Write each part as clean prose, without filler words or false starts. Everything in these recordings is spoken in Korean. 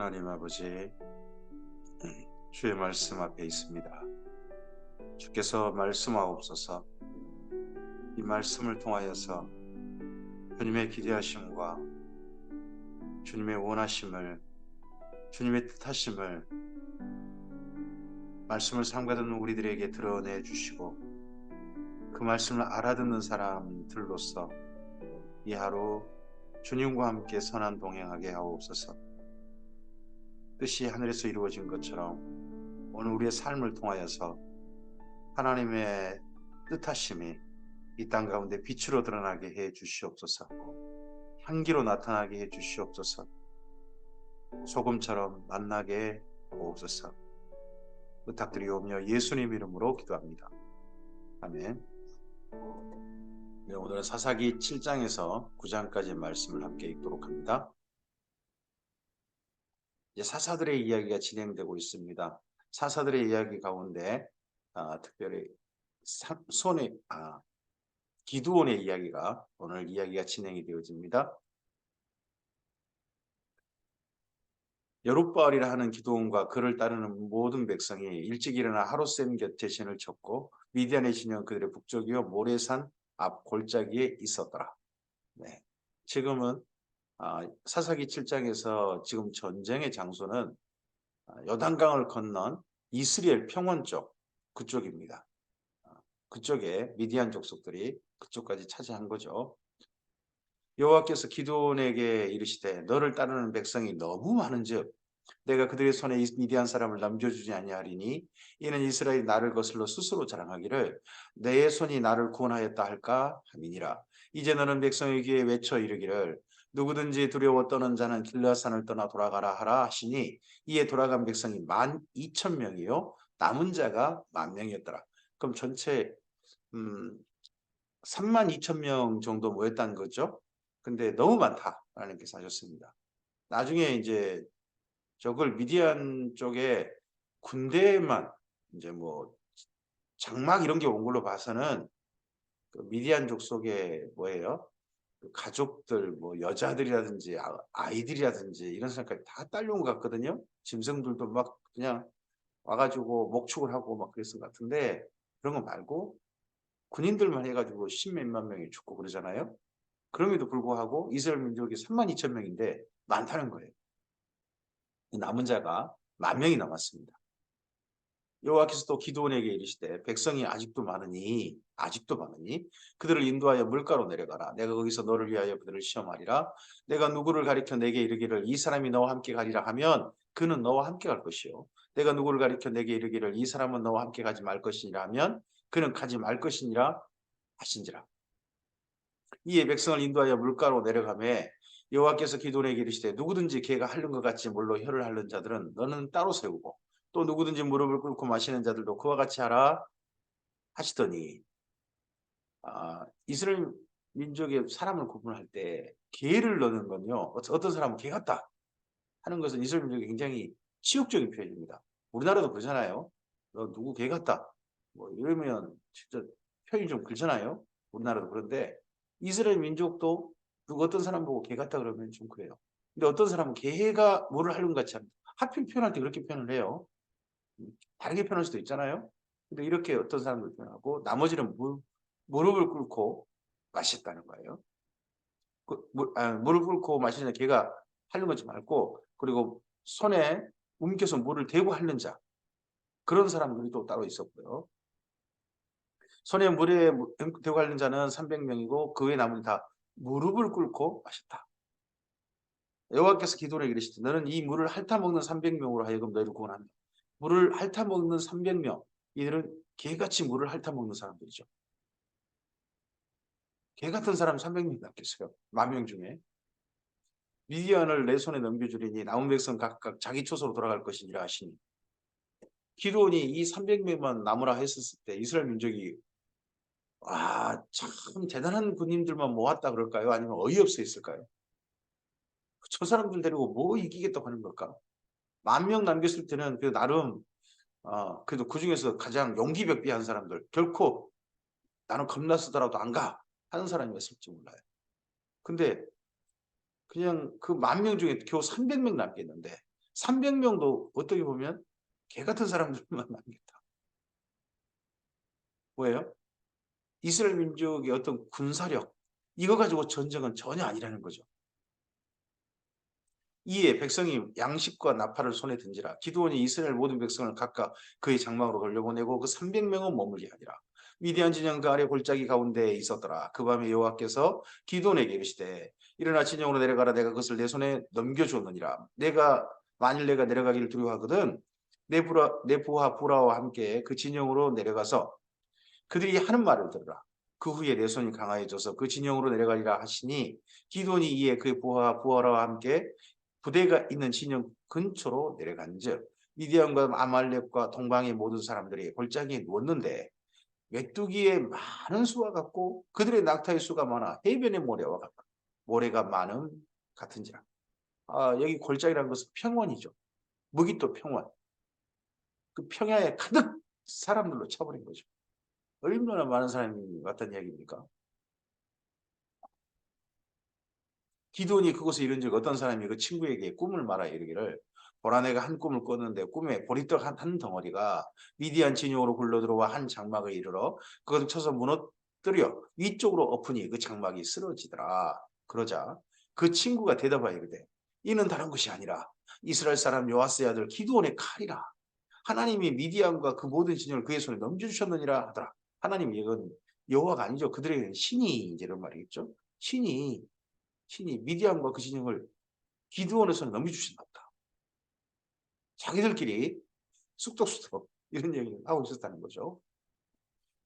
하나님 아버지, 주의 말씀 앞에 있습니다. 주께서 말씀하옵소서. 이 말씀을 통하여서 주님의 기대하심과 주님의 원하심을, 주님의 뜻하심을 말씀을 상받은 우리들에게 드러내 주시고, 그 말씀을 알아듣는 사람들로서 이 하루 주님과 함께 선한 동행하게 하옵소서. 뜻이 하늘에서 이루어진 것처럼 오늘 우리의 삶을 통하여서 하나님의 뜻하심이 이 땅 가운데 빛으로 드러나게 해 주시옵소서. 향기로 나타나게 해 주시옵소서. 소금처럼 만나게 하옵소서. 부탁드리오며 예수님 이름으로 기도합니다. 아멘. 네, 오늘은 사사기 7장에서 9장까지 말씀을 함께 읽도록 합니다. 이제 사사들의 이야기가 진행되고 있습니다. 사사들의 이야기 가운데 특별히 기드온의 이야기가 오늘 이야기가 진행이 되어집니다. 여룻바알이라 하는 기드온과 그를 따르는 모든 백성이 일찍 일어나 하룻샘 곁에 진을 쳤고 미디안의 진영 그들의 북쪽이요 모레산 앞 골짜기에 있었더라. 네. 지금은 사사기 7장에서 지금 전쟁의 장소는 요단강을 건넌 이스라엘 평원 쪽 그쪽입니다. 그쪽에 미디안 족속들이 그쪽까지 차지한 거죠. 여호와께서 기드온에게 이르시되 너를 따르는 백성이 너무 많은즉 내가 그들의 손에 미디안 사람을 남겨주지 아니하리니 이는 이스라엘이 나를 거슬러 스스로 자랑하기를 내 손이 나를 구원하였다 할까 함이니라. 이제 너는 백성에게 외쳐 이르기를 누구든지 두려워 떠는 자는 길라산을 떠나 돌아가라 하라 하시니 이에 돌아간 백성이 12,000명이요 남은 자가 10,000명이었더라. 그럼 전체 32,000명 정도 모였다는 거죠. 근데 너무 많다라는 게 사셨습니다. 나중에 이제 저걸 미디안 쪽에 군대만 이제 뭐 장막 이런 게 온 걸로 봐서는 그 미디안족 속에 뭐예요? 그 가족들 뭐 여자들이라든지 아이들이라든지 이런 사람까지 다 딸려온 것 같거든요. 짐승들도 막 그냥 와가지고 목축을 하고 막 그랬을 것 같은데 그런 거 말고 군인들만 해가지고 십몇만 명이 죽고 그러잖아요. 그럼에도 불구하고 이스라엘 민족이 32,000명인데 많다는 거예요. 남은 자가 10,000명이 남았습니다. 여호와께서 또 기드온에게 이르시되 백성이 아직도 많으니 그들을 인도하여 물가로 내려가라. 내가 거기서 너를 위하여 그들을 시험하리라. 내가 누구를 가리켜 내게 이르기를 이 사람이 너와 함께 가리라 하면 그는 너와 함께 갈 것이요 내가 누구를 가리켜 내게 이르기를 이 사람은 너와 함께 가지 말 것이니라 하면 그는 가지 말 것이니라 하신지라. 이에 백성을 인도하여 물가로 내려가매 여호와께서 기드온에게 이르시되 누구든지 개가 핥는 것 같이 물로 혀를 핥는 자들은 너는 따로 세우고 또 누구든지 무릎을 꿇고 마시는 자들도 그와 같이 하라 하시더니 이스라엘 민족의 사람을 구분할 때 개를 넣는 건요. 어떤 사람은 개 같다 하는 것은 이스라엘 민족이 굉장히 치욕적인 표현입니다. 우리나라도 그러잖아요. 너 누구 개 같다 뭐 이러면 진짜 표현이 좀 그렇잖아요. 우리나라도 그런데 이스라엘 민족도 누구 어떤 사람 보고 개 같다 그러면 좀 그래요. 근데 어떤 사람은 개가 뭐를 하는 것 같이 합니다. 하필 표현할 때 그렇게 표현을 해요. 다르게 표현할 수도 있잖아요. 근데 이렇게 어떤 사람들 표현하고 나머지는 무릎을 꿇고 마셨다는 거예요. 무릎 꿇고 마시는 개가 핥는 거지 말고 그리고 손에 움켜서 물을 대고 핥는 자 그런 사람들이 또 따로 있었고요. 손에 물에 대고 핥는 자는 300명이고 그 외 나머지 다 무릎을 꿇고 마셨다. 여호와께서 기도를 이르시되 너는 이 물을 핥아먹는 300명으로 하여금 너희를 구원한다. 물을 핥아먹는 300명 이들은 개같이 물을 핥아먹는 사람들이죠. 개 같은 사람 300명 낫겠어요. 10,000명 중에. 미디안을 내 손에 넘겨주리니 남은 백성 각각 자기 처소로 돌아갈 것이니라 하시니 기드온이 이 300명만 남으라 했었을 때 이스라엘 민족이 참 대단한 군인들만 모았다 그럴까요? 아니면 어이없어 했을까요? 저 사람들 데리고 뭐 이기겠다고 하는 걸까? 10,000명 남겼을 때는 그 나름 그래도 그중에서 가장 용기벽비한 사람들 결코 나는 겁났으더라도 안 가 하는 사람이었을지 몰라요. 근데 그냥 그 10,000명 중에 겨우 300명 남겠는데 300명도 어떻게 보면 개 같은 사람들만 남겼다. 뭐예요? 이스라엘 민족의 어떤 군사력 이거 가지고 전쟁은 전혀 아니라는 거죠. 이에 백성이 양식과 나팔을 손에 든지라 기드온이 이스라엘 모든 백성을 각각 그의 장막으로 돌려보내고 그 300명은 머물게 하니라. 미디안 진영 그 아래 골짜기 가운데에 있었더라. 그 밤에 여호와께서 기드온에게 이르시되 일어나 진영으로 내려가라. 내가 그것을 내 손에 넘겨주었느니라. 만일 내가 내려가기를 두려워하거든 내 부하 부라와 함께 그 진영으로 내려가서 그들이 하는 말을 들으라. 그 후에 내 손이 강하여져서 그 진영으로 내려가리라 하시니 기드온이 이에 그의 부하와 함께 부대가 있는 진영 근처로 내려간즉 미디안과 아말렉과 동방의 모든 사람들이 골짜기에 누웠는데 메뚜기의 많은 수와 같고 그들의 낙타의 수가 많아 해변의 모래와 같다. 모래가 많음 같은지라. 여기 골짜기라는 것은 평원이죠. 무기또 평원. 그 평야에 가득 사람들로 차버린 거죠. 얼마나 많은 사람이 왔다는 이야기입니까? 기드온이 그곳에 이른 즉 어떤 사람이 그 친구에게 꿈을 말하 이르기를 보라 내가 한 꿈을 꿨는데 꿈에 보리떡 한 덩어리가 미디안 진영으로 굴러들어와 한 장막에 이르러 그것을 쳐서 무너뜨려 위쪽으로 엎으니 그 장막이 쓰러지더라. 그러자 그 친구가 대답하여 이르되 이는 다른 것이 아니라 이스라엘 사람 요아스의 아들 기드온의 칼이라. 하나님이 미디안과 그 모든 진영을 그의 손에 넘겨주셨느니라 하더라. 하나님이 이건 여호와가 아니죠. 그들에게는 신이 이제는 말이겠죠. 신이 미디안과 그 진영을 기드온의 손에 넘겨주신다. 자기들끼리 쑥덕쑥덕 이런 얘기를 하고 있었다는 거죠.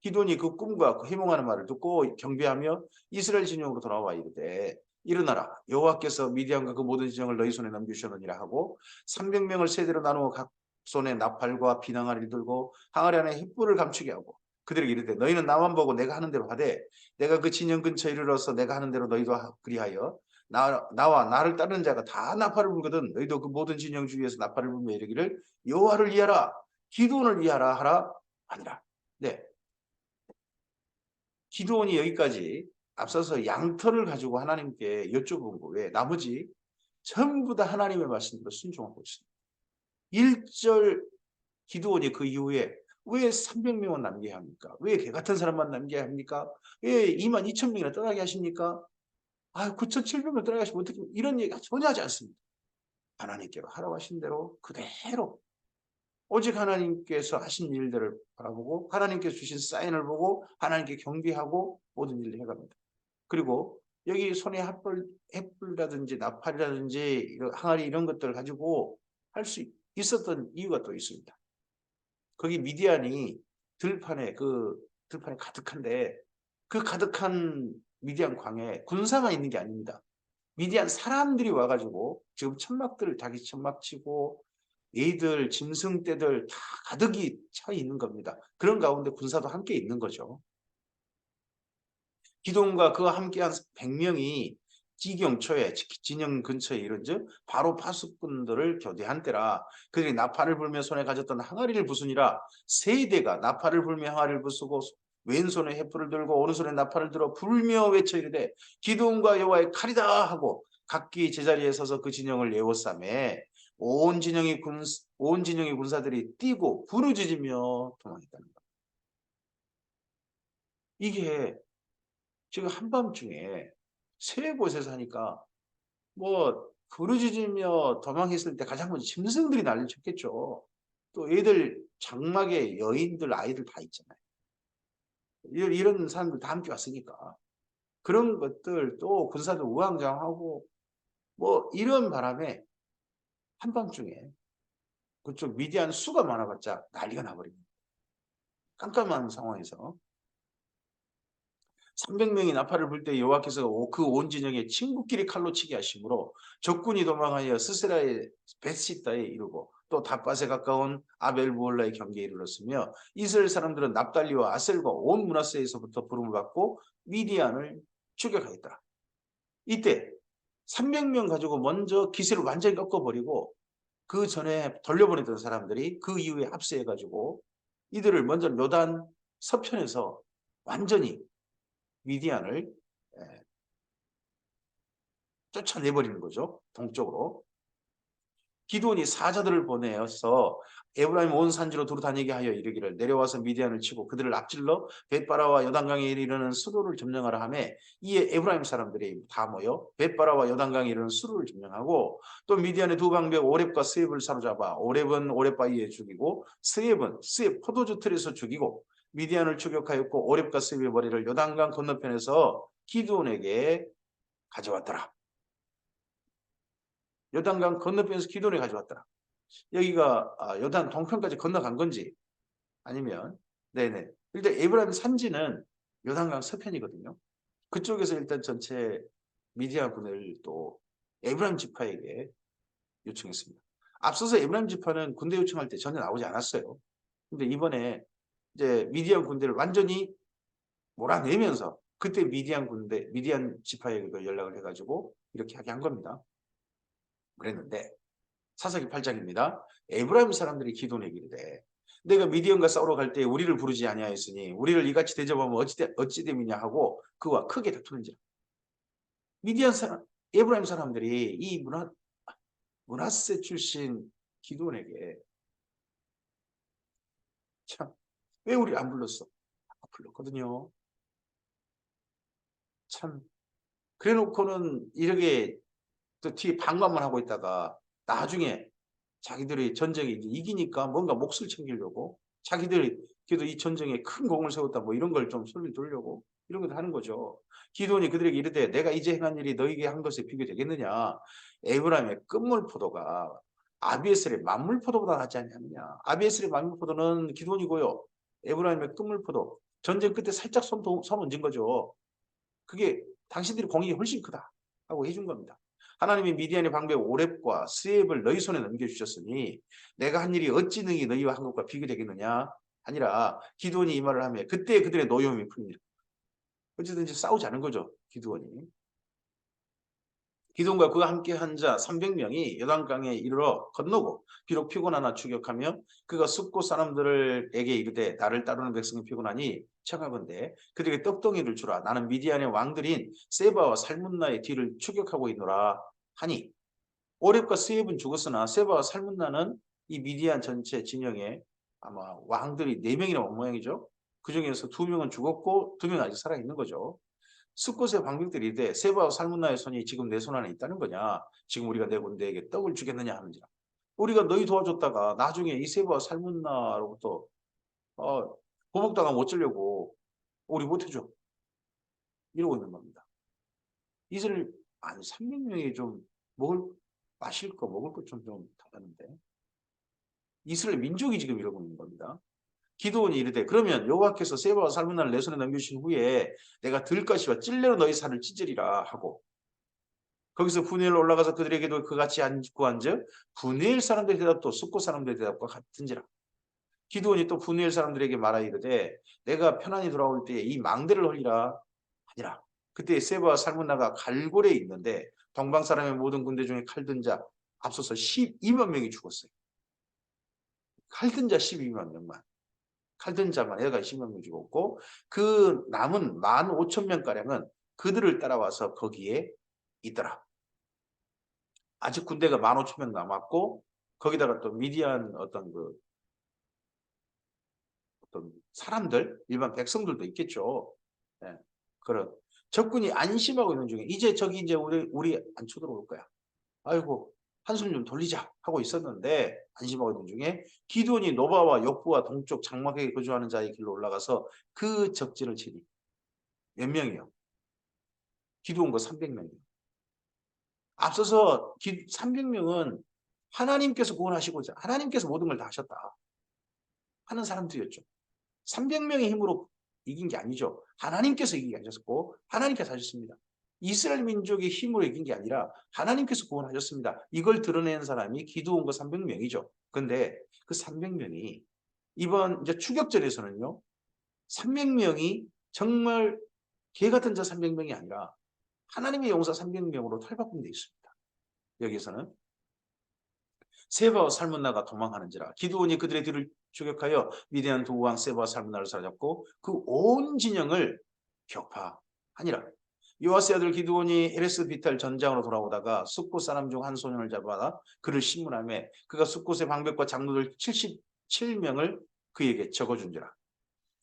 기드온이 그 꿈과 그 희망하는 말을 듣고 경배하며 이스라엘 진영으로 돌아와 이르되 일어나라 여호와께서 미디안과 그 모든 진영을 너희 손에 넘겨주셨느니라 하고 300명을 세대로 나누어 각 손에 나팔과 비낭아리를 들고 항아리 안에 횃불을 감추게 하고 그들에게 이르되 너희는 나만 보고 내가 하는 대로 하되 내가 그 진영 근처에 이르러서 내가 하는 대로 너희도 그리하여 나와 나를 따르는 자가 다 나팔을 불거든 너희도 그 모든 진영 주위에서 나팔을 불며 이르기를 여호와를 위하라 기드온을 위하라 하라 하니라. 네, 기드온이 여기까지 앞서서 양털을 가지고 하나님께 여쭤본 거 외에 나머지 전부 다 하나님의 말씀대로 순종하고 있습니다. 1절 기드온이 그 이후에 왜 300명은 남겨야 합니까? 왜 개 같은 사람만 남겨야 합니까? 왜 22,000명이나 떠나게 하십니까? 9,700명 떠나게 하시면 어떻게 이런 얘기가 전혀 하지 않습니다. 하나님께로 하라고 하신 대로 그대로 오직 하나님께서 하신 일들을 바라보고 하나님께서 주신 사인을 보고 하나님께 경배하고 모든 일을 해갑니다. 그리고 여기 손에 횃불이라든지 나팔이라든지 항아리 이런 것들을 가지고 할 수 있었던 이유가 또 있습니다. 거기 미디안이 들판에 가득한데 그 가득한 미디안 광에 군사만 있는 게 아닙니다. 미디안 사람들이 와가지고 지금 천막들을 자기 천막 치고 얘들 짐승떼들 다 가득이 차 있는 겁니다. 그런 가운데 군사도 함께 있는 거죠. 기동과 그와 함께한 100명이 지경초에 진영 근처에 이른즉 바로 파수꾼들을 교대한 때라 그들이 나팔을 불며 손에 가졌던 항아리를 부수니라 세대가 나팔을 불며 항아리를 부수고 왼손에 횃불을 들고 오른손에 나팔을 들어 불며 외쳐 이르되 기드온과 여호와의 칼이다 하고 각기 제자리에 서서 그 진영을 에워싸매 온 진영의 군사들이 뛰고 부르짖으며 도망했다는 것. 이게 지금 한밤중에 세 곳에 사니까 뭐 부르짖으며 도망했을 때 가장 먼저 짐승들이 난리를 쳤겠죠. 또 애들 장막에 여인들 아이들 다 있잖아요. 이런 사람들 다 함께 왔으니까 그런 것들 또 군사들 우왕좌왕하고 뭐 이런 바람에 한밤중에 그쪽 미디안 수가 많아봤자 난리가 나버립니다. 깜깜한 상황에서 300명이 나팔을 불 때 여호와께서 그 온 진영에 친구끼리 칼로 치게 하심으로 적군이 도망하여 스세라의 벳시다에 이르고 또 답밭에 가까운 아벨부올라의 경계에 이르렀으며 이스라엘 사람들은 납달리와 아셀과 온 므낫세에서부터 부름을 받고 미디안을 추격하였다. 이때 300명 가지고 먼저 기세를 완전히 꺾어버리고 그 전에 돌려보냈던 사람들이 그 이후에 합세해가지고 이들을 먼저 요단 서편에서 완전히 미디안을 쫓아내버리는 거죠. 동쪽으로. 기드온이 사자들을 보내어서 에브라임 온 산지로 두루 다니게 하여 이르기를 내려와서 미디안을 치고 그들을 앞질러 벳바라와 요단강에 이르는 수도를 점령하라 하매 이에 에브라임 사람들이 다 모여 벳바라와 요단강에 이르는 수도를 점령하고 또 미디안의 두 방벽 오렙과 스엡을 사로잡아 오렙은 오렙바위에 죽이고 스엡은 스엡 포도주 틀에서 죽이고 미디안을 추격하였고 오렙과 스엡의 머리를 요단강 건너편에서 기드온에게 가져왔더라. 요단강 건너편에서 기드온에 가져왔더라. 여기가 요단 동편까지 건너간 건지 아니면 네네. 일단 에브라임 산지는 요단강 서편이거든요. 그쪽에서 일단 전체 미디안군을 또 에브라임 지파에게 요청했습니다. 앞서서 에브라임 지파는 군대 요청할 때 전혀 나오지 않았어요. 근데 이번에 이제 미디안 군대를 완전히 몰아내면서 그때 미디안 지파에게 연락을 해가지고 이렇게 하게 한 겁니다. 그랬는데 사사기 8장입니다. 에브라임 사람들이 기도하기를 이르되 내가 미디안과 싸우러 갈 때 우리를 부르지 아니하였으니 우리를 이같이 대접하면 어찌 됨이냐 하고 그와 크게 다투는지라. 미디안 사람, 에브라임 사람들이 이 므낫세 출신 기드온에게 참 왜 우리 안 불렀어? 불렀거든요. 참 그래놓고는 이렇게 또 뒤에 방관만 하고 있다가 나중에 자기들이 전쟁에 이기니까 뭔가 몫을 챙기려고 자기들이 그래도 이 전쟁에 큰 공을 세웠다 뭐 이런 걸 좀 소리 돌려고 이런 것도 하는 거죠. 기드온이 그들에게 이르되 내가 이제 행한 일이 너에게 한 것에 비교되겠느냐. 에브라임의 끝물포도가 아비에셀의 만물포도보다 낫지 않느냐. 아비에셀의 만물포도는 기드온이고요. 에브라임의 끝물포도 전쟁 끝에 살짝 손 얹은 거죠. 그게 당신들이 공이 훨씬 크다 하고 해준 겁니다. 하나님이 미디안의 방백 오렙과 스엡을 너희 손에 넘겨주셨으니 내가 한 일이 어찌 능히 너희와 한 것과 비교되겠느냐 아니라 기드온이 이 말을 하며 그때 그들의 노여움이 풀리니라. 어쨌든지 싸우지 않은 거죠. 기드온이. 기드온과 그와 함께 한 자 300명이 요단강에 이르러 건너고 비록 피곤하나 추격하며 그가 숫곳 사람들에게 이르되 나를 따르는 백성이 피곤하니 청하건대 그들에게 떡덩이를 주라. 나는 미디안의 왕들인 세바와 살문나의 뒤를 추격하고 있노라 하니 오렙과 스엡은 죽었으나 세바와 살문나는 이 미디안 전체 진영에 아마 왕들이 4명이나 온 모양이죠. 그 중에서 2명은 죽었고 2명은 아직 살아있는 거죠. 숫곳의 방백들이 이르되 세바와 살문나의 손이 지금 내 손 안에 있다는 거냐. 지금 우리가 내 군대에게 떡을 주겠느냐 하는지라. 우리가 너희 도와줬다가 나중에 이 세바와 살문나로부터 보복당하면 어쩌려고 우리 못해줘. 이러고 있는 겁니다. 이스라엘 300명이 좀 마실 거 먹을 것 좀 달았는데 이스라엘 민족이 지금 이러고 있는 겁니다. 기드온이 이르되 그러면 여호와께서 세바와 살문나를 내 손에 넘기신 후에 내가 들것이와 찔레로 너희 살을 찢으리라 하고 거기서 분이엘로 올라가서 그들에게도 그같이 앉고 한즉 분이엘 사람들의 대답도 숫곳 사람들의 대답과 같은지라. 기드온이 또 분이엘 사람들에게 말하 이르되 내가 편안히 돌아올 때에 이 망대를 헐리라 하니라. 그때 세바와 살문나가 갈골에 있는데 동방 사람의 모든 군대 중에 칼든 자 앞서서 12만 명이 죽었어요. 칼든 자 12만 명만. 칼든 자만 해가 10만 명 죽었고 그 남은 15,000명가량은 그들을 따라와서 거기에 있더라. 아직 군대가 15,000명 남았고 거기다가 또 미디안 어떤 사람들 일반 백성들도 있겠죠. 네. 그런 적군이 안심하고 있는 중에 이제 우리 안 쳐들어올 거야. 아이고 한숨 좀 돌리자 하고 있었는데 안심하고 있는 중에 기드온이 노바와 욕부와 동쪽 장막에 거주하는 자의 길로 올라가서 그 적진을 치니 몇 명이요? 기드온과 300명이요. 앞서서 300명은 하나님께서 구원하시고자 하나님께서 모든 걸 다 하셨다 하는 사람들이었죠. 300명의 힘으로 이긴 게 아니죠. 하나님께서 이기게 하셨고 하나님께서 하셨습니다. 이스라엘 민족의 힘으로 이긴 게 아니라 하나님께서 구원하셨습니다. 이걸 드러낸 사람이 기드온과 300명이죠. 그런데 그 300명이 이번 이제 추격전에서는요. 300명이 정말 개 같은 자 300명이 아니라 하나님의 용사 300명으로 탈바꿈되어 있습니다. 여기서는 세바와 살문나가 도망하는지라 기드온이 그들의 뒤를 추격하여 미디안 두 왕 세바와 살문나를 사로잡고 그 온 진영을 격파하니라. 요아스의 아들 기드온이 에레스 비탈 전장으로 돌아오다가 숫곳 사람 중 한 소년을 잡아다 그를 신문하며 그가 숫곳의 방백과 장로들 77명을 그에게 적어준지라.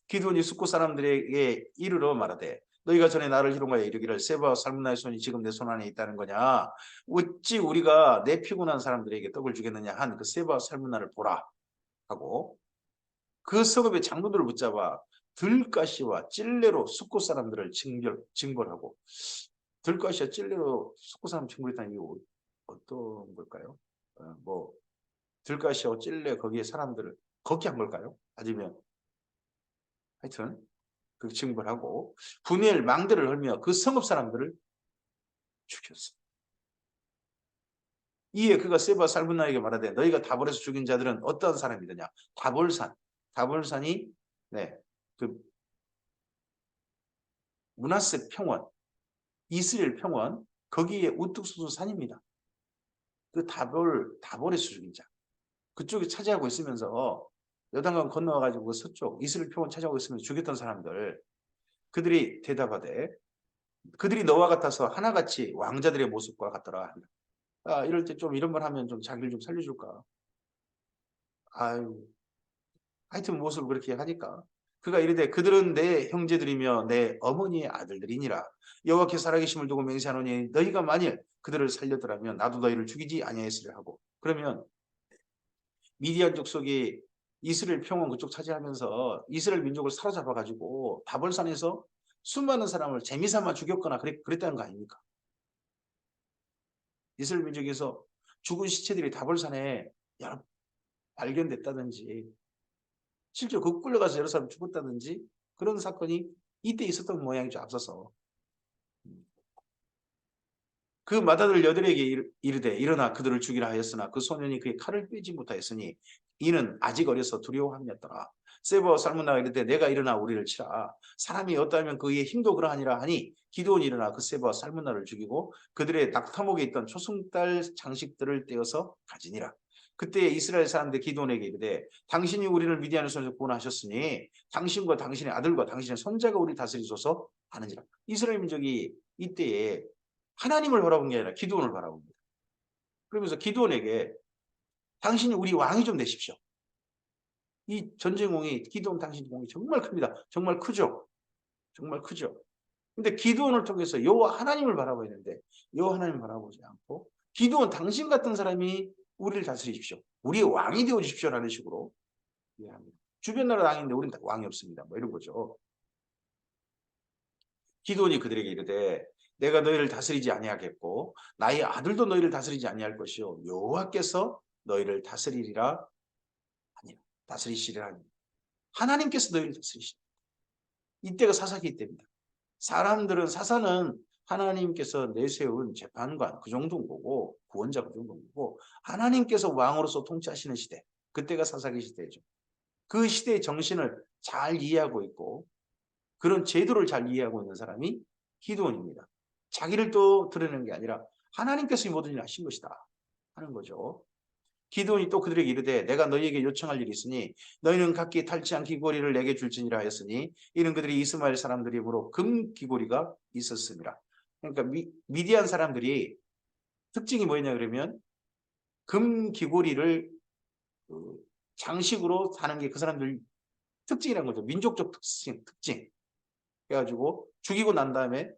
기드온이 숫곳 사람들에게 이르러 말하되 너희가 전에 나를 희롱하여 이르기를 세바와 살문나의 손이 지금 내 손 안에 있다는 거냐? 어찌 우리가 내 피곤한 사람들에게 떡을 주겠느냐 한 그 세바와 살문나를 보라 하고 그 성읍의 장로들을 붙잡아 들가시와 찔레로 숫곳 사람들을 징벌하고 들가시와 찔레로 숫곳 사람 징벌했다는 이유 어떤 걸까요? 뭐 들가시와 찔레 거기에 사람들을 걷게 한 걸까요? 아니면 하여튼 그 징벌하고 분열 망대를 헐며 그 성읍 사람들을 죽였어. 이에 그가 세바 살문나에게 말하되 너희가 다볼에서 죽인 자들은 어떤 사람이더냐? 다볼산이 네, 그 므낫세 평원, 이스라엘 평원 거기에 우뚝 솟은 산입니다. 그 다볼에서 죽인 자. 그쪽에 차지하고 있으면서 요단강 건너와가지고 서쪽 이스라엘 평원 차지하고 있으면서 죽였던 사람들 그들이 대답하되 그들이 너와 같아서 하나같이 왕자들의 모습과 같더라. 이럴 때 좀 이런 말 하면 좀 자기를 좀 살려줄까? 아유, 하여튼 모습을 그렇게 하니까 그가 이르되 그들은 내 형제들이며 내 어머니의 아들들이니라. 여호와께서 살아계심을 두고 맹세하노니 너희가 만일 그들을 살렸더라면 나도 너희를 죽이지 아니하였으려 하고. 그러면 미디안 족속이 이스라엘 평원 그쪽 차지하면서 이스라엘 민족을 사로잡아 가지고 다볼산에서 수많은 사람을 재미삼아 죽였거나 그랬다는 거 아닙니까? 이스라엘 민족에서 죽은 시체들이 다볼산에 발견됐다든지 실제로 그 끌려가서 여러 사람 죽었다든지 그런 사건이 이때 있었던 모양이죠. 앞서서. 그 맏아들 여덟에게 이르되 일어나 그들을 죽이라 하였으나 그 소년이 그의 칼을 빼지 못하였으니 이는 아직 어려서 두려워함이었더라. 세바와 살문나가 이르되 내가 일어나 우리를 치라. 사람이 어떠하면 그의 힘도 그러하니라 하니 기드온이 일어나 그 세바와 살문나를 죽이고 그들의 낙타목에 있던 초승달 장식들을 떼어서 가지니라. 그때 이스라엘 사람들 기드온에게 이르되 당신이 우리를 미디안의 손에서 구원하셨으니 당신과 당신의 아들과 당신의 손자가 우리를 다스리소서 하느니라. 이스라엘 민족이 이때에 하나님을 바라본 게 아니라 기드온을 바라봅니다. 그러면서 기드온에게 당신이 우리 왕이 좀 되십시오. 이 전쟁공이 기드온 당신 공이 정말 큽니다. 정말 크죠. 정말 크죠. 근데 기드온을 통해서 여호와 하나님을 바라봐야 되는데 여호와 하나님을 바라보지 않고 기드온 당신 같은 사람이 우리를 다스리십시오. 우리의 왕이 되어 주십시오라는 식으로 이해합니다. 주변 나라 왕인데 우리는 왕이 없습니다. 뭐 이런 거죠. 기드온이 그들에게 이르되 내가 너희를 다스리지 아니하겠고 나의 아들도 너희를 다스리지 아니할 것이요 여호와께서 너희를 다스리리라 아니라 다스리시리라 아니라 하나님께서 너희를 다스리시리라. 이때가 사사기 때입니다. 사사는 하나님께서 내세운 재판관 그 정도인 거고 구원자 그 정도인 거고 하나님께서 왕으로서 통치하시는 시대 그때가 사사기 시대죠. 그 시대의 정신을 잘 이해하고 있고 그런 제도를 잘 이해하고 있는 사람이 기드온입니다. 자기를 또 드러내는 게 아니라 하나님께서 이 모든 일을 하신 것이다 하는 거죠. 기드온이 또 그들에게 이르되 내가 너희에게 요청할 일이 있으니 너희는 각기 탈취한 귀고리를 내게 줄지니라 하였으니 이는 그들이 이스마엘 사람들이 으로 금 귀고리가 있었습니다. 그러니까 미디안 사람들이 특징이 뭐였냐 그러면 금 귀고리를 장식으로 사는 게 그 사람들 특징이라는 거죠. 민족적 특징. 그래가지고 죽이고 난 다음에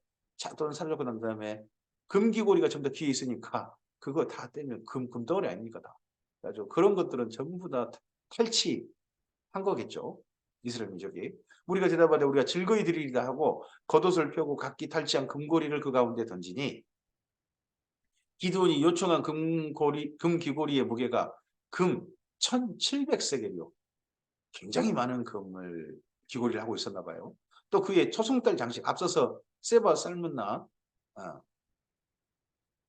또는 살려고 난 다음에 금기고리가 좀 더 귀에 있으니까 그거 다 떼면 금덩어리 아닙니까 다. 그래가지고 그런 것들은 전부 다 탈취한 거겠죠. 이스라엘 민족이. 우리가 대답하되 우리가 즐거이 드리리다 하고 겉옷을 펴고 각기 탈취한 금고리를 그 가운데 던지니 기드온이 요청한 금귀고리의 무게가 금 1700세겔이요. 굉장히 많은 금을 귀고리를 하고 있었나 봐요. 또 그의 초승달 장식 앞서서 세바 살문나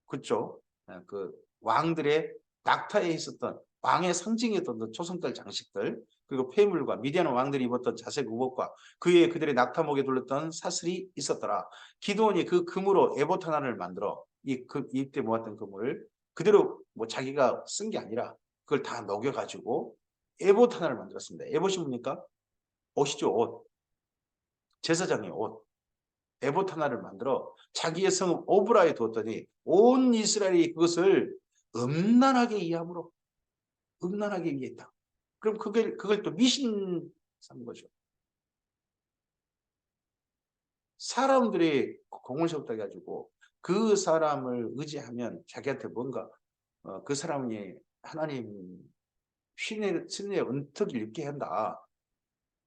그쪽 그 왕들의 낙타에 있었던 왕의 상징이었던 초승달 장식들 그리고 폐물과 미디안 왕들이 입었던 자색 의복과 그들의 낙타목에 둘렀던 사슬이 있었더라. 기드온이 그 금으로 에봇 하나를 만들어 이때 모았던 금을 그대로 뭐 자기가 쓴 게 아니라 그걸 다 녹여가지고 에봇 하나를 만들었습니다. 에봇이 뭡니까? 옷이죠, 옷. 제사장의 옷. 에봇 하나를 만들어 자기의 성 오브라에 두었더니 온 이스라엘이 그것을 음란하게 이해함으로 음란하게 이해했다. 그럼 그걸 또 미신 삼은 거죠. 사람들이 공을 세웠다 해가지고 그 사람을 의지하면 자기한테 뭔가 그 사람이 하나님 신의 은택을 입게 한다.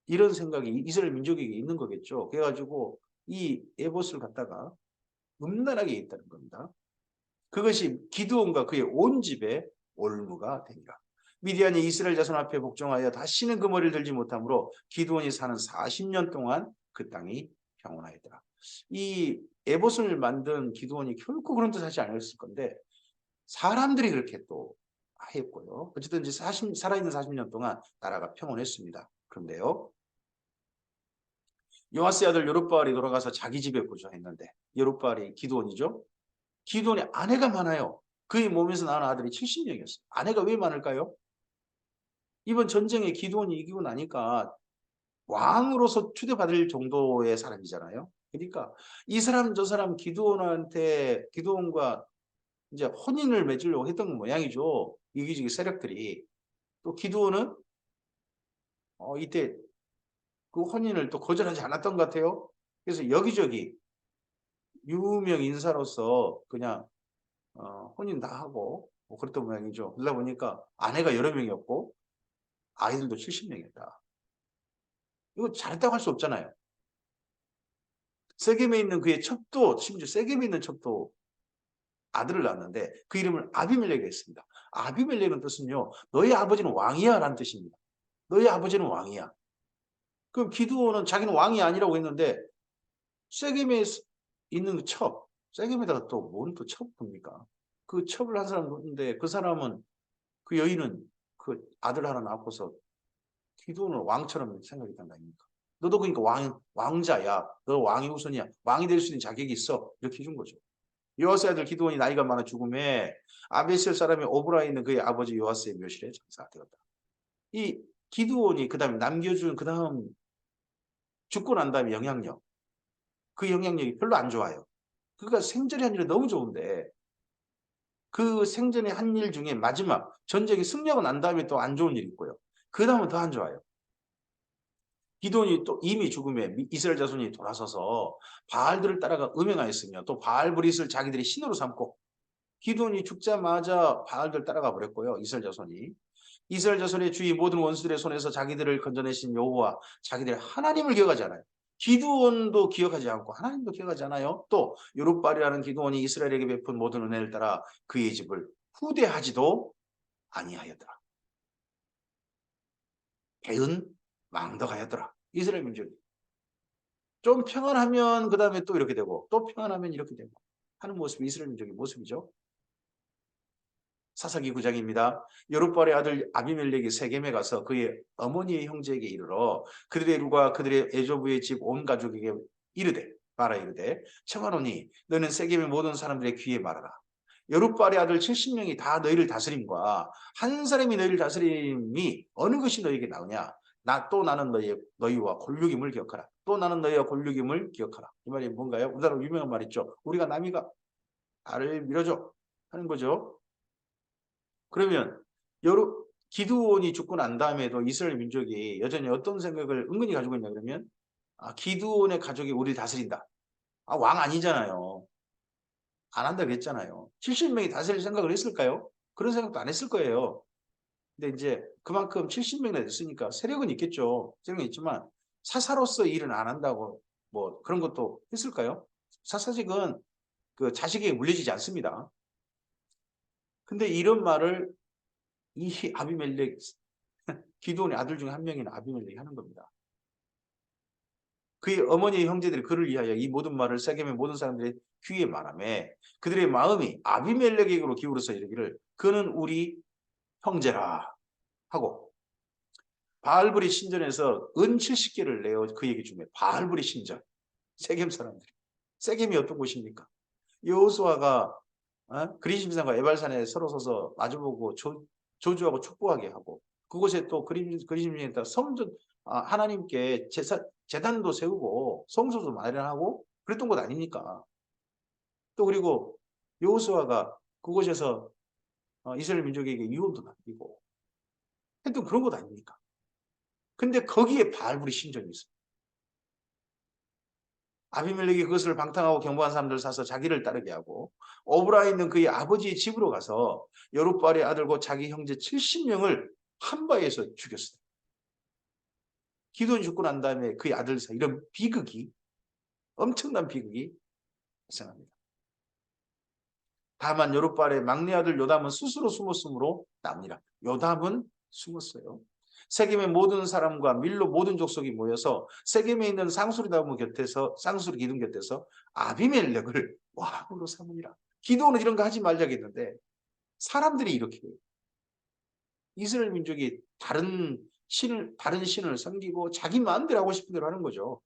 이런 생각이 이스라엘 민족에게 있는 거겠죠. 그래가지고 이 에봇을 갖다가 음란하게 있다는 겁니다. 그것이 기드온과 그의 온 집에 올무가 되니라. 미디안이 이스라엘 자손 앞에 복종하여 다시는 그 머리를 들지 못하므로 기드온이 사는 40년 동안 그 땅이 평온하였더라. 이 에봇을 만든 기드온이 결코 그런 뜻 하지 않았을 건데 사람들이 그렇게 또 했고요. 어쨌든 이제 살아있는 40년 동안 나라가 평온했습니다. 그런데요. 요아스의 아들 여룹바알이 돌아가서 자기 집에 거주했는데 여룹바알이 기드온이죠. 기드온이 아내가 많아요. 그의 몸에서 낳은 아들이 70명이었어요. 아내가 왜 많을까요? 이번 전쟁에 기드온이 이기고 나니까 왕으로서 추대받을 정도의 사람이잖아요. 그러니까 이 사람 저 사람 기드온과 이제 혼인을 맺으려고 했던 모양이죠. 이기적인 세력들이. 또 기드온은 이때 그 혼인을 또 거절하지 않았던 것 같아요. 그래서 여기저기 유명 인사로서 그냥 혼인 다 하고 뭐 그랬던 모양이죠. 그러다 보니까 아내가 여러 명이었고 아이들도 70명이었다. 이거 잘했다고 할 수 없잖아요. 세겜에 있는 그의 첩도 심지어 세겜에 있는 첩도 아들을 낳았는데 그 이름을 아비멜렉이 했습니다. 아비멜렉은 뜻은요. 너희 아버지는 왕이야 라는 뜻입니다. 너희 아버지는 왕이야. 그럼 기드온은 자기는 왕이 아니라고 했는데 세겜에 있는 첩, 세겜에다가 또 뭔 또 첩입니까? 그 첩을 한 사람 있는데 그 사람은 그 여인은 그 아들 하나 낳고서 기드온을 왕처럼 생각했단 말입니까? 너도 그러니까 왕자야. 너 왕이 우선이야. 왕이 될 수 있는 자격이 있어. 이렇게 해준 거죠. 요아스의 아들 기드온이 나이가 많아 죽음에 아베셀 사람이 오브라에 있는 그의 아버지 요아스의 묘실에 장사되었다. 이 기드온이 그 다음에 남겨준 그 다음 죽고 난 다음에 영향력. 그 영향력이 별로 안 좋아요. 그가 생전에 한 일은 너무 좋은데 그 생전에 한 일 중에 마지막 전쟁이 승리하고 난 다음에 또 안 좋은 일이 있고요. 그 다음은 더 안 좋아요. 기드온이 또 이미 죽음에 이스라엘 자손이 돌아서서 바알들을 따라가 음행하였으며 또 바알브릿을 자기들이 신으로 삼고 기드온이 죽자마자 바알들 따라가 버렸고요. 이스라엘 자손이. 이스라엘 자손의 주위 모든 원수들의 손에서 자기들을 건져내신 여호와 자기들의 하나님을 기억하지 않아요. 기드온도 기억하지 않고 하나님도 기억하지 않아요. 또 요룹발이라는 기드온이 이스라엘에게 베푼 모든 은혜를 따라 그의 집을 후대하지도 아니하였더라. 개은 망덕하였더라. 이스라엘 민족이. 좀 평안하면 그 다음에 또 이렇게 되고 또 평안하면 이렇게 되고 하는 모습이 이스라엘 민족의 모습이죠. 사사기 9장입니다. 여룹발의 아들 아비멜렉이 세겜에 가서 그의 어머니의 형제에게 이르러 그들의 일과 그들의 애조부의 집 온 가족에게 말하 이르되 청하노니 너는 세겜의 모든 사람들의 귀에 말하라. 여룹발의 아들 70명이 다 너희를 다스림과 한 사람이 너희를 다스림이 어느 것이 너희에게 나오냐? 나는 너희와 골육임을 기억하라. 또 나는 너희와 골육임을 기억하라. 이 말이 뭔가요? 우리나라 유명한 말 있죠. 우리가 남이가 나를 밀어줘 하는 거죠. 그러면 기드온이 죽고 난 다음에도 이스라엘 민족이 여전히 어떤 생각을 은근히 가지고 있냐 그러면 기드온의 가족이 우리를 다스린다. 왕 아니잖아요. 안 한다고 했잖아요. 70명이 다스릴 생각을 했을까요? 그런 생각도 안 했을 거예요. 근데 이제 그만큼 70명이나 됐으니까 세력은 있겠죠. 세력은 있지만 사사로서 일은 안 한다고 뭐 그런 것도 했을까요? 사사직은 그 자식에게 물려지지 않습니다. 근데 이런 말을 이 아비멜렉 기드온의 아들 중에 한 명인 아비멜렉이 하는 겁니다. 그의 어머니의 형제들이 그를 위하여 이 모든 말을 세겜의 모든 사람들의 귀에 말하며 그들의 마음이 아비멜렉에게로 기울어서 이르기를 그는 우리 형제라 하고 바알브리 신전에서 은 70개를 내어 그에게 주며 바알브리 신전 세겜 사람들이 세겜이 어떤 곳입니까? 여호수아가 그리심산과 에발산에 서로 서서 마주보고 조주하고 축복하게 하고 그곳에 또 그리심산에다 성전 하나님께 재단도 세우고 성소도 마련하고 그랬던 것 아닙니까? 또 그리고 여호수아가 그곳에서 이스라엘 민족에게 유언도 남기고 했던 그런 것 아닙니까? 근데 거기에 바알불이 신전이 있어요. 아비멜렉이 그것을 방탕하고 경고한 사람들 사서 자기를 따르게 하고 오브라에 있는 그의 아버지의 집으로 가서 여룻바알의 아들고 자기 형제 70명을 한 바에서 죽였어요. 기도원이 죽고 난 다음에 그의 아들 사 이런 비극이 엄청난 비극이 발생합니다. 다만 여룻바알의 막내 아들 요담은 스스로 숨었으므로 남니라. 요담은 숨었어요. 세겜의 모든 사람과 밀로 모든 족속이 모여서 세겜에 있는 쌍수리 나무 곁에서 쌍수리 기둥 곁에서 아비멜렉을 왕으로 삼으니라. 기도는 이런 거 하지 말자겠는데 사람들이 이렇게 해요. 이스라엘 민족이 다른 신을 섬기고 자기 마음대로 하고 싶은 대로 하는 거죠.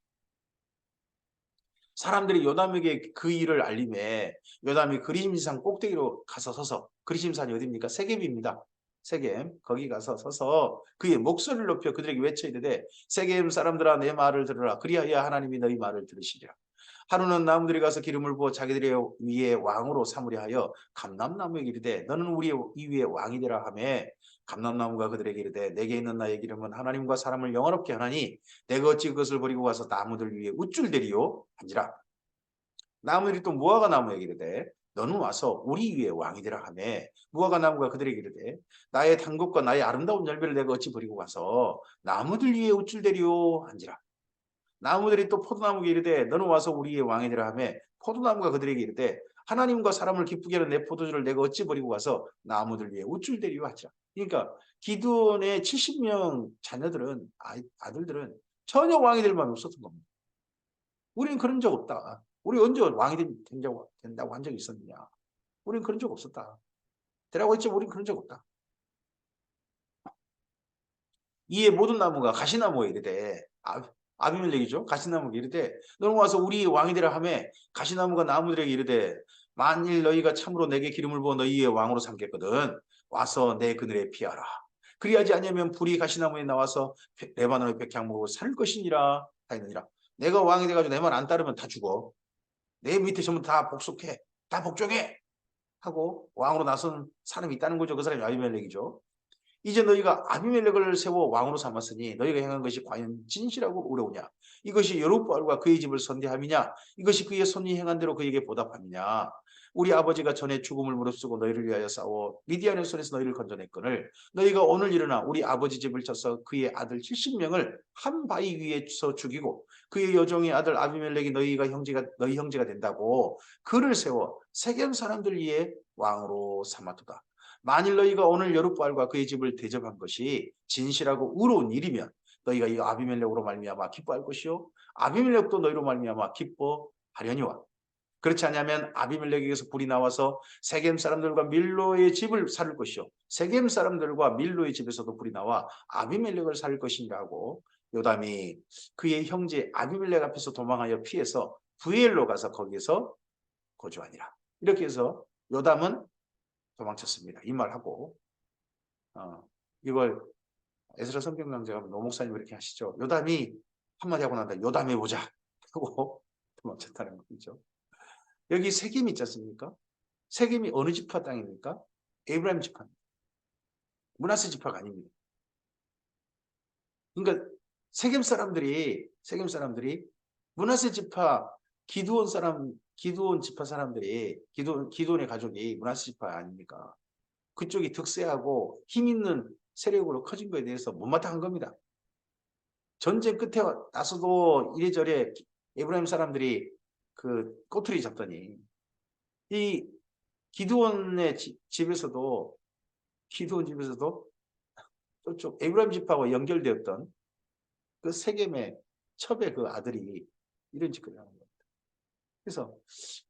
사람들이 요담에게 그 일을 알림해 요담이 그리심산 꼭대기로 가서 서서 그리심산이 어디입니까? 세겜입니다. 세겜 거기 가서 서서 그의 목소리를 높여 그들에게 외쳐 이르되 세겜 사람들아 내 말을 들으라 그리하여 하나님이 너희 말을 들으시리라. 하루는 나무들이 가서 기름을 부어 자기들의 위에 왕으로 삼으려 하여 감람나무에게 이르되 너는 우리 위에 왕이 되라 하며 감람나무가 그들에게 이르되 내게 있는 나의 기름은 하나님과 사람을 영화롭게 하나니 내가 어찌 그것을 버리고 가서 나무들 위에 우쭐대리요 한지라. 나무들이 또 무화과 나무에게 이르되 너는 와서 우리 위에 왕이 되라 하며 무화과 나무가 그들에게 이르되 나의 단것과 나의 아름다운 열매를 내가 어찌 버리고 가서 나무들 위에 우쭐대리요 한지라. 나무들이 또 포도나무에게 이르되 너는 와서 우리의 왕이 되라 하며 포도나무가 그들에게 이르되 하나님과 사람을 기쁘게 하는 내 포도주를 내가 어찌 버리고 가서 나무들 위에 우쭐대리요 하지라. 그러니까 기드온의 70명 자녀들은 아들들은 전혀 왕이 될 마음이 없었던 겁니다. 우리는 그런 적 없다. 우리 언제 왕이 된다고 한 적이 있었느냐. 우리는 그런 적 없었다. 되라고 했지만 우리는 그런 적 없다. 이에 모든 나무가 가시나무에 이르되 아비멜렉이죠. 가시나무가 이르되 너는 와서 우리 왕이 되라 하며 가시나무가 나무들에게 이르되 만일 너희가 참으로 내게 기름을 부어 너희의 왕으로 삼겠거든 와서 내 그늘에 피하라. 그리하지 않으면 불이 가시나무에 나와서 레바논의 백향목으로 살 것이니라 하였느니라. 내가 왕이 돼가지고 내 말 안 따르면 다 죽어. 내 밑에 전부 다 복속해. 다 복종해. 하고 왕으로 나선 사람이 있다는 거죠. 그 사람이 아비멜렉이죠. 이제 너희가 아비멜렉을 세워 왕으로 삼았으니 너희가 행한 것이 과연 진실하고 의로우냐? 이것이 여룻바알과 그의 집을 선대함이냐? 이것이 그의 손이 행한 대로 그에게 보답함이냐? 우리 아버지가 전에 죽음을 무릅쓰고 너희를 위하여 싸워 미디안의 손에서 너희를 건져냈거늘 너희가 오늘 일어나 우리 아버지 집을 쳐서 그의 아들 70명을 한 바위 위에서 죽이고 그의 여종의 아들 아비멜렉이 너희 형제가 된다고 그를 세워 세겜 사람들 위에 왕으로 삼았도다. 만일 너희가 오늘 여룻바알과 그의 집을 대접한 것이 진실하고 의로운 일이면 너희가 이 아비멜렉으로 말미암아 기뻐할 것이요 아비멜렉도 너희로 말미암아 기뻐하려니와 그렇지 않으면 아비멜렉에게서 불이 나와서 세겜 사람들과 밀로의 집을 살을 것이요 세겜 사람들과 밀로의 집에서도 불이 나와 아비멜렉을 살을 것이라고 요담이 그의 형제 아비멜렉 앞에서 도망하여 피해서 부엘로 가서 거기에서 거주하니라. 이렇게 해서 요담은 도망쳤습니다. 이 말하고 이걸 에스라 성경 강좌가 노 목사님 이렇게 하시죠. 요담이 한마디 하고 난다. 요담해 보자 하고 도망쳤다는 거죠. 여기 세겜이 있지 않습니까? 세겜이 어느 지파 땅입니까? 에브라임 지파입니다. 므낫세 지파가 아닙니다. 그러니까 세겜 사람들이 므낫세 지파 기드온 지파 사람들이 기드온의 가족이 므낫세 지파 아닙니까? 그쪽이 득세하고 힘 있는 세력으로 커진 것에 대해서 못마땅한 겁니다. 전쟁 끝에 나서도 이래저래 에브라임 사람들이 그 꼬투리 잡더니 이 기드온의 집에서도 저쪽 에브라임 집하고 연결되었던 그 세겜의 첩의 그 아들이 이런 짓거리 하는 겁니다. 그래서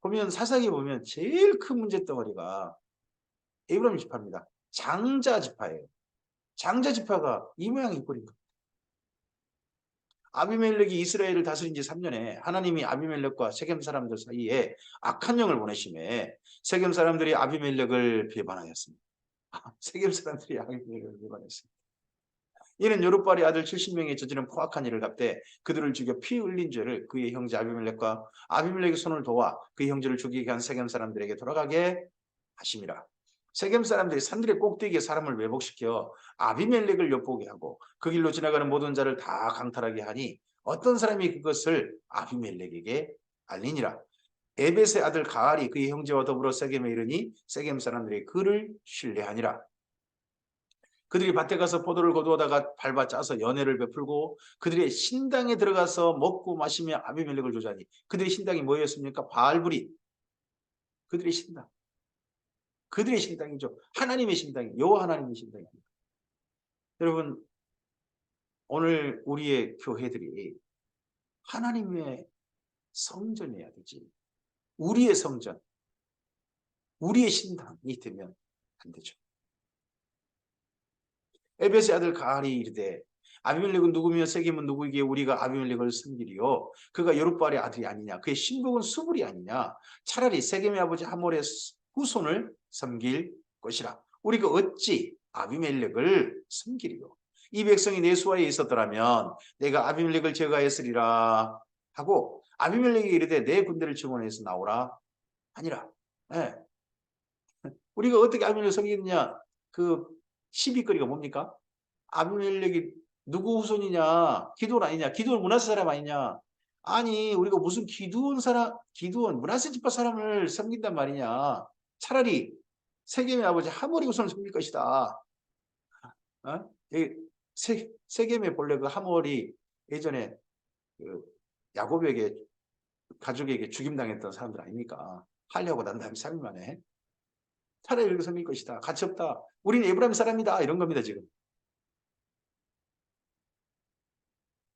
보면 사사기 보면 제일 큰 문제 덩어리가 에브라임 지파입니다. 장자 지파예요. 장자 지파가 이 모양이 꼴인 겁니다. 아비멜렉이 이스라엘을 다스린 지 3년에 하나님이 아비멜렉과 세겜 사람들 사이에 악한 영을 보내심에 세겜 사람들이 아비멜렉을 배반하였습니다. 세겜 사람들이 아비멜렉을 배반했습니다. 이는 여룻발의 아들 70명이 저지른 포악한 일을 갚되 그들을 죽여 피 흘린 죄를 그의 형제 아비멜렉과 아비멜렉의 손을 도와 그의 형제를 죽이게 한 세겜 사람들에게 돌아가게 하심이라. 세겜 사람들이 산들의 꼭대기에 사람을 매복시켜 아비멜렉을 엿보게 하고 그 길로 지나가는 모든 자를 다 강탈하게 하니 어떤 사람이 그것을 아비멜렉에게 알리니라. 에벳의 아들 가알이 그의 형제와 더불어 세겜에 이르니 세겜 사람들이 그를 신뢰하니라. 그들이 밭에 가서 포도를 거두어다가 밟아 짜서 연회를 베풀고 그들의 신당에 들어가서 먹고 마시며 아비멜렉을 조자니 그들의 신당이 뭐였습니까? 바알불이. 그들의 신당. 그들의 신당이죠. 하나님의 신당이, 여호와 하나님의 신당입니다. 여러분, 오늘 우리의 교회들이 하나님의 성전이어야 되지. 우리의 성전, 우리의 신당이 되면 안 되죠. 에벳의 아들 가알이 이르되 아비멜렉은 누구며 세겜은 누구이기에 우리가 아비멜렉을 섬기리요? 그가 여룻발의 아들이 아니냐? 그의 신복은 수불이 아니냐? 차라리 세겜의 아버지 하몰의 후손을 섬길 것이라. 우리가 어찌 아비멜렉을 섬기리요? 이 백성이 내 수하에 있었더라면 내가 아비멜렉을 제거하였으리라 하고 아비멜렉이 이르되 내 군대를 증원해서 나오라 하니라. 네. 우리가 어떻게 아비멜렉을 섬기느냐? 그 시비거리가 뭡니까? 아비멜렉이 누구 후손이냐? 기드온 아니냐? 기드온 므낫세 사람 아니냐? 아니 우리가 무슨 기드온 므낫세 지파 사람을 섬긴단 말이냐? 차라리 세겜의 아버지 하몰의 후손을 섬길 것이다. 어? 세겜의 본래 그 하몰이 예전에 그 야곱에게 가족에게 죽임당했던 사람들 아닙니까? 하려고 난 다음에 3일 만에 차라리 이렇게 섬길 것이다. 가치 없다. 우리는 에브라임 사람이다. 이런 겁니다 지금.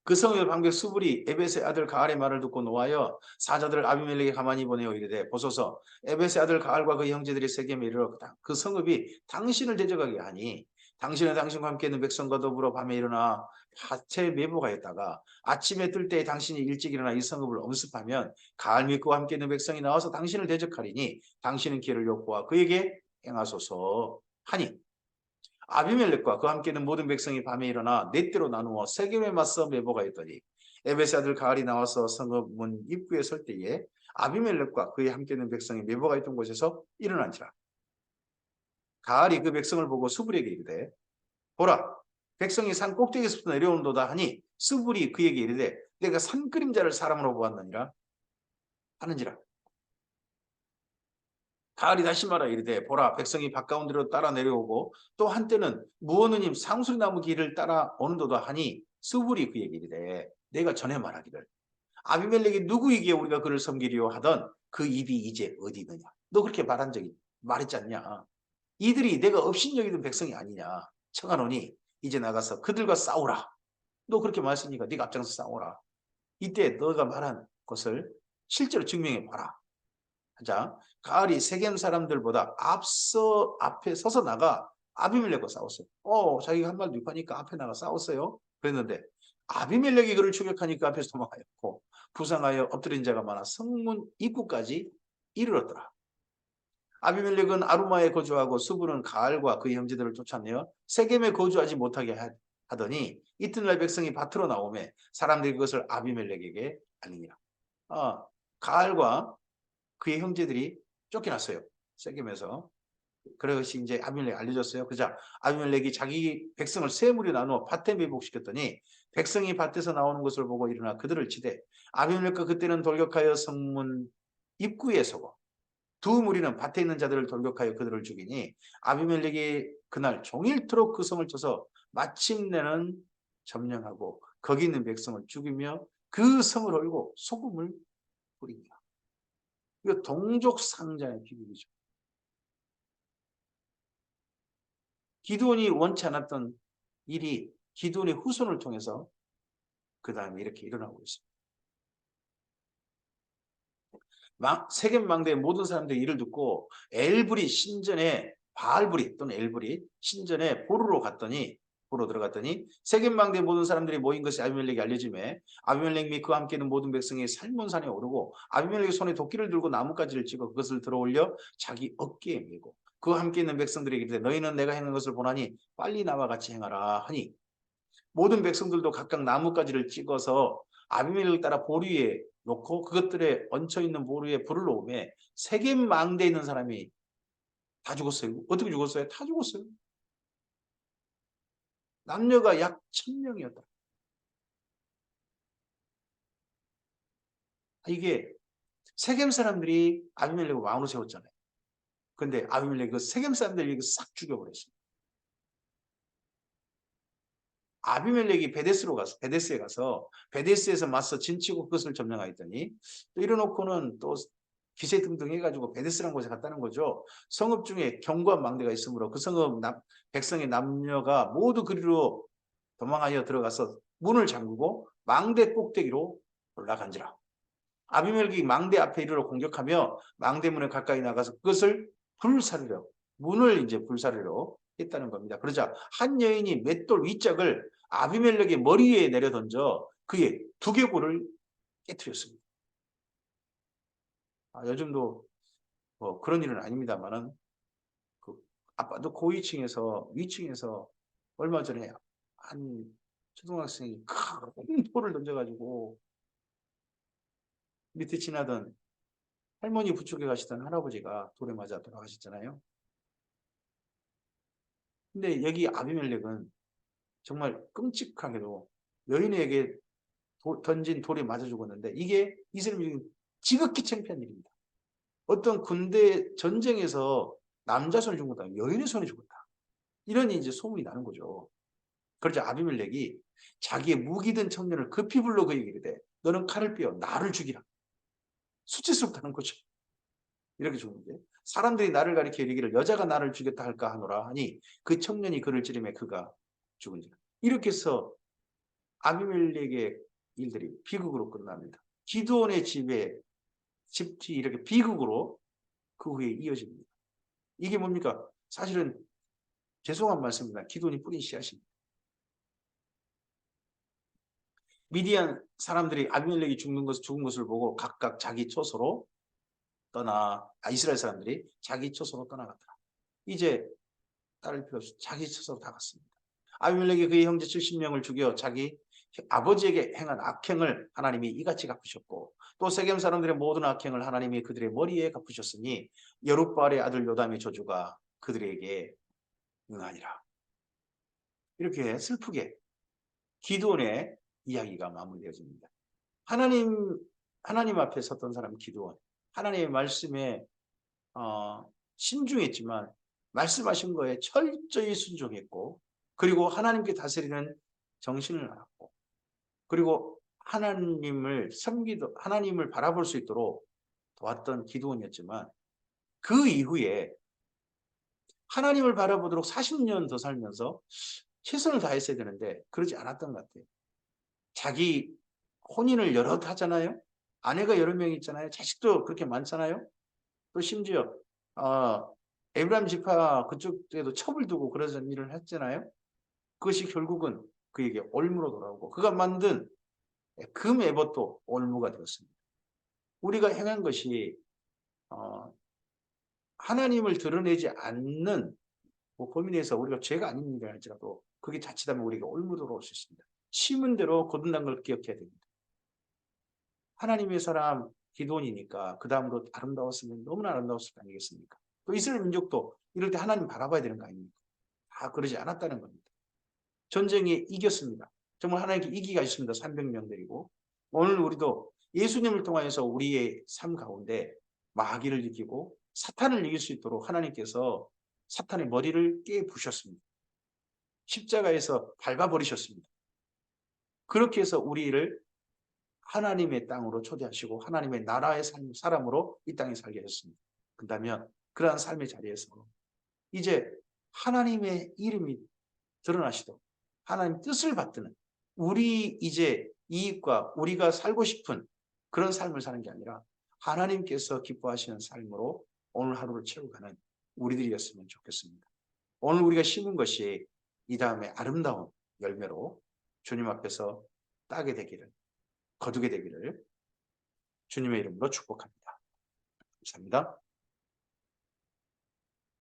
그 성읍의 방백 수불이 에벳의 아들 가알의 말을 듣고 노하여 사자들을 아비멜렉에 가만히 보내어 이르되 보소서 에벳의 아들 가알과 그 형제들이 세겜에 이르렀다. 그 성읍이 당신을 대적하게 하니 당신은 당신과 함께 있는 백성과 더불어 밤에 일어나 밭에 매복하였다가 아침에 뜰 때에 당신이 일찍 일어나 이 성읍을 엄습하면 가알 및 그와 함께 있는 백성이 나와서 당신을 대적하리니 당신은 기회를 엿보아 그에게 행하소서 하니 아비멜렉과 그와 함께는 모든 백성이 밤에 일어나 넷대로 나누어 세겜에 맞서 매복하였더니 에벳의 아들 가알이 나와서 성읍 문 입구에 설 때에 아비멜렉과 그의 함께는 백성이 매복하였던 곳에서 일어난지라. 가알이 그 백성을 보고 수불에게 이르되 보라 백성이 산 꼭대기에서부터 내려온도다 하니 수불이 그에게 이르되 내가 산 그림자를 사람으로 보았느니라 하는지라. 가을이 다시 말하 이르되 보라 백성이 바가운데로 따라 내려오고 또 한때는 무언느님 상수리나무 길을 따라 오는도다 하니 스불이 그에게 이르되 내가 전에 말하기를 아비멜렉이 누구이기에 우리가 그를 섬기려 하던 그 입이 이제 어디 있느냐? 너 그렇게 말했지 않냐? 이들이 내가 업신여기던 백성이 아니냐? 청하노니 이제 나가서 그들과 싸우라. 너 그렇게 말했으니까 네가 앞장서 싸우라. 이때 너가 말한 것을 실제로 증명해 봐라. 자, 가알이 세겜 사람들보다 앞에 서서 나가 아비멜렉과 싸웠어요. 자기가 한 말도 입하니까 앞에 나가 싸웠어요. 그랬는데 아비멜렉이 그를 추격하니까 앞에서 도망하였고 부상하여 엎드린 자가 많아 성문 입구까지 이르렀더라. 아비멜렉은 아루마에 거주하고 수불은 가알과 그의 형제들을 쫓아내어 세겜에 거주하지 못하게 하더니 이튿날 백성이 밭으로 나오매 사람들이 그것을 아비멜렉에게 알리니라. 가알과 그의 형제들이 쫓겨났어요. 세겜에서. 그것이 이제 아비멜렉이 알려졌어요. 그자 아비멜렉이 자기 백성을 세 무리 나누어 밭에 매복시켰더니 백성이 밭에서 나오는 것을 보고 일어나 그들을 치되 아비멜렉과 그때는 돌격하여 성문 입구에 서고 두 무리는 밭에 있는 자들을 돌격하여 그들을 죽이니 아비멜렉이 그날 종일토록 그 성을 쳐서 마침내는 점령하고 거기 있는 백성을 죽이며 그 성을 헐고 소금을 뿌립니다. 이거 동족 상자의 비극이죠. 기드온이 원치 않았던 일이 기드온의 후손을 통해서 그 다음에 이렇게 일어나고 있습니다. 세겜 망대의 모든 사람들이 이를 듣고 엘불이 신전에 바알불이 또는 엘불이 신전에 보로 들어갔더니 세겜 망대의 모든 사람들이 모인 것이 아비멜렉이 알려짐에 아비멜렉 및 그와 함께 있는 모든 백성이 살몬산에 오르고 아비멜렉의 손에 도끼를 들고 나뭇가지를 찍어 그것을 들어올려 자기 어깨에 메고 그와 함께 있는 백성들에게 이르되 너희는 내가 행한 것을 보나니 빨리 나와 같이 행하라 하니 모든 백성들도 각각 나뭇가지를 찍어서 아비멜렉을 따라 보루 위에 놓고 그것들에 얹혀 있는 보루 위에 불을 놓으며 세겜 망대에 있는 사람이 다 죽었어요. 어떻게 죽었어요? 다 죽었어요. 남녀가 약 1000명이었다. 이게 세겜 사람들이 아비멜렉을 왕으로 세웠잖아요. 근데 아비멜렉이 그 세겜 사람들이 싹 죽여버렸어요. 아비멜렉이 베데스에 가서 베데스에서 맞서 진치고 그것을 점령하였더니 또 이래놓고는 또 기세등등 해가지고 베데스라는 곳에 갔다는 거죠. 성읍 중에 견고한 망대가 있으므로 그 성읍 백성의 남녀가 모두 그리로 도망하여 들어가서 문을 잠그고 망대 꼭대기로 올라간지라. 아비멜렉이 망대 앞에 이르러 공격하며 망대문에 가까이 나가서 그것을 불사르려 문을 이제 불사르려 했다는 겁니다. 그러자 한 여인이 맷돌 윗짝을 아비멜렉의 머리 위에 내려 던져 그의 두개골을 깨뜨렸습니다. 요즘도 뭐 그런 일은 아닙니다만은 그 아빠도 고위층에서 위층에서 얼마 전에 한 초등학생이 큰 돌을 던져가지고 밑에 지나던 할머니 부축해 가시던 할아버지가 돌에 맞아 돌아가셨잖아요. 근데 여기 아비멜렉은 정말 끔찍하게도 여인에게 던진 돌이 맞아 죽었는데 이게 이스라엘이 지극히 창피한 일입니다. 어떤 군대 전쟁에서 남자 손에 죽었다, 여인의 손에 죽었다. 이런 이제 소문이 나는 거죠. 그러자 아비멜렉이 자기의 무기든 청년을 급히 불러 그에게 이르되 너는 칼을 빼어 나를 죽이라. 수치스럽다는 거죠. 이렇게 죽는데 사람들이 나를 가리켜 이르기를 여자가 나를 죽였다 할까 하노라 하니 그 청년이 그를 찌르매 그가 죽은지라. 이렇게 해서 아비멜렉의 일들이 비극으로 끝납니다. 기드온의 집이 이렇게 비극으로 그 후에 이어집니다. 이게 뭡니까? 사실은 죄송한 말씀입니다. 기드온이 뿌린 씨앗입니다. 미디안 사람들이 아비멜렉이 죽은 것을 보고 각각 자기 처소로 이스라엘 사람들이 자기 처소로 떠나갔더라. 이제 따를 필요 없이 자기 처소로 다 갔습니다. 아비멜렉이 그의 형제 70명을 죽여 자기 아버지에게 행한 악행을 하나님이 이같이 갚으셨고 또 세겜 사람들의 모든 악행을 하나님이 그들의 머리에 갚으셨으니 여룻바알의 아들 요담의 저주가 그들에게 응하니라. 이렇게 슬프게 기드온의 이야기가 마무리되어집니다. 하나님 앞에 섰던 사람 기드온, 하나님의 말씀에 신중했지만 말씀하신 거에 철저히 순종했고 그리고 하나님께 다스리는 정신을 알았고 그리고 하나님을 바라볼 수 있도록 도왔던 기드온이었지만 그 이후에 하나님을 바라보도록 40년 더 살면서 최선을 다했어야 되는데 그러지 않았던 것 같아요. 자기 혼인을 여럿 하잖아요. 아내가 여러 명 있잖아요. 자식도 그렇게 많잖아요. 또 심지어 에브라임 지파 그쪽에도 첩을 두고 그러던 일을 했잖아요. 그것이 결국은 그에게 올무로 돌아오고 그가 만든 금 에봇도 올무가 되었습니다. 우리가 행한 것이 하나님을 드러내지 않는 범위 내에서 우리가 죄가 아닌 일을 할지라도 그게 자칫하면 우리가 올무로 돌아올 수 있습니다. 심은 대로 거둔다는 걸 기억해야 됩니다. 하나님의 사람 기드온이니까 그 다음으로 아름다웠으면 너무나 아름다웠을 거 아니겠습니까? 또 이스라엘 민족도 이럴 때 하나님 바라봐야 되는 거 아닙니까? 다 그러지 않았다는 겁니다. 전쟁에 이겼습니다. 정말 하나님께 이기가 있습니다. 300명 데리고. 오늘 우리도 예수님을 통하여서 우리의 삶 가운데 마귀를 이기고 사탄을 이길 수 있도록 하나님께서 사탄의 머리를 깨부셨습니다. 십자가에서 밟아버리셨습니다. 그렇게 해서 우리를 하나님의 땅으로 초대하시고 하나님의 나라의 사람으로 이 땅에 살게 하셨습니다. 그렇다면 그러한 삶의 자리에서 이제 하나님의 이름이 드러나시도록 하나님 뜻을 받드는 우리 이제 이익과 우리가 살고 싶은 그런 삶을 사는 게 아니라 하나님께서 기뻐하시는 삶으로 오늘 하루를 채워가는 우리들이었으면 좋겠습니다. 오늘 우리가 심은 것이 이 다음에 아름다운 열매로 주님 앞에서 따게 되기를 거두게 되기를 주님의 이름으로 축복합니다. 감사합니다.